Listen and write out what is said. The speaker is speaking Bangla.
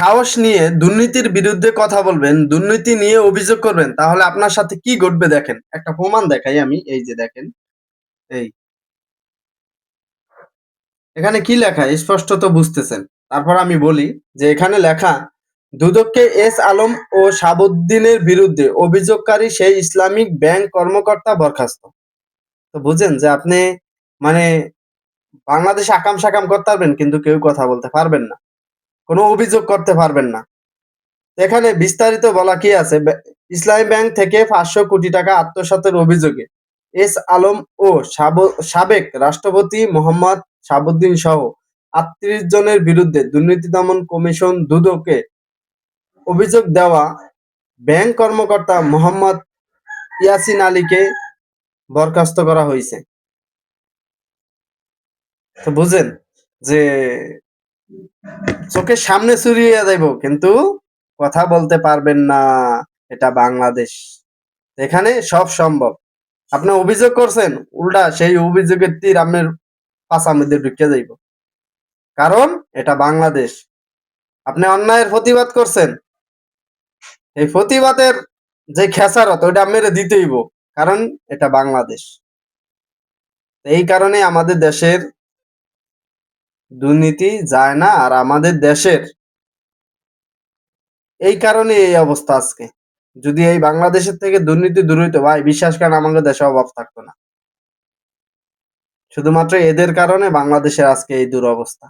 সাহস নিয়ে দুর্নীতির বিরুদ্ধে কথা বলবেন, দুর্নীতি নিয়ে অভিযোগ করবেন, তাহলে আপনার সাথে কি ঘটবে দেখেন। একটা প্রমাণ দেখাই আমি, এই যে দেখেন, এই এখানে কি লেখা স্পষ্ট তো বুঝতেছেন। তারপর আমি বলি যে এখানে লেখা, দুদককে এস আলম ও শাহাবুদ্দিনের বিরুদ্ধে অভিযোগকারী সেই ইসলামিক ব্যাংক কর্মকর্তা বরখাস্ত। তো বুঝেন যে আপনি মানে বাংলাদেশে আকাম সাকাম করতে পারবেন কিন্তু কেউ কথা বলতে পারবেন না, কোনো অভিযোগ করতে পারবেন না। এখানে বিস্তারিত বলা কি আছে, ইসলামী ব্যাংক থেকে 500 কোটি টাকা আত্মসাতের অভিযোগে এস আলম ও সাবেক রাষ্ট্রপতি মোহাম্মদ শাহাবুদ্দিন সহ 38 জনের বিরুদ্ধে দুর্নীতি দমন কমিশন দুদকে অভিযোগ দেওয়া ব্যাংক কর্মকর্তা মোহাম্মদ ইয়াসিন আলীকে বরখাস্ত করা হয়েছে। তো বুঝেন যে চোখের সামনে চুরিয়ে যাইব কিন্তু কথা বলতে পারবেন না। এটা বাংলাদেশ, এখানে সব সম্ভব। আপনি অভিযোগ করছেন, উল্টা সেই অভিযোগের তীর আপনার পাছার মধ্যে ঢুকে যাইব, কারণ এটা বাংলাদেশ। আপনি অন্যায়ের প্রতিবাদ করছেন, এই প্রতিবাদের যে খেসারত ওইটা আপনার দিতেইব, কারণ এটা বাংলাদেশ। এই কারণে আমাদের দেশের দুর্নীতি যায় না, আর আমাদের দেশের এই কারণে এই অবস্থা আজকে। যদি এই বাংলাদেশের থেকে দুর্নীতি দূর হইতো ভাই, বিশ্বাস করেন আমাদের দেশে অভাব থাকতো না। শুধুমাত্র এদের কারণে বাংলাদেশের আজকে এই দুরবস্থা।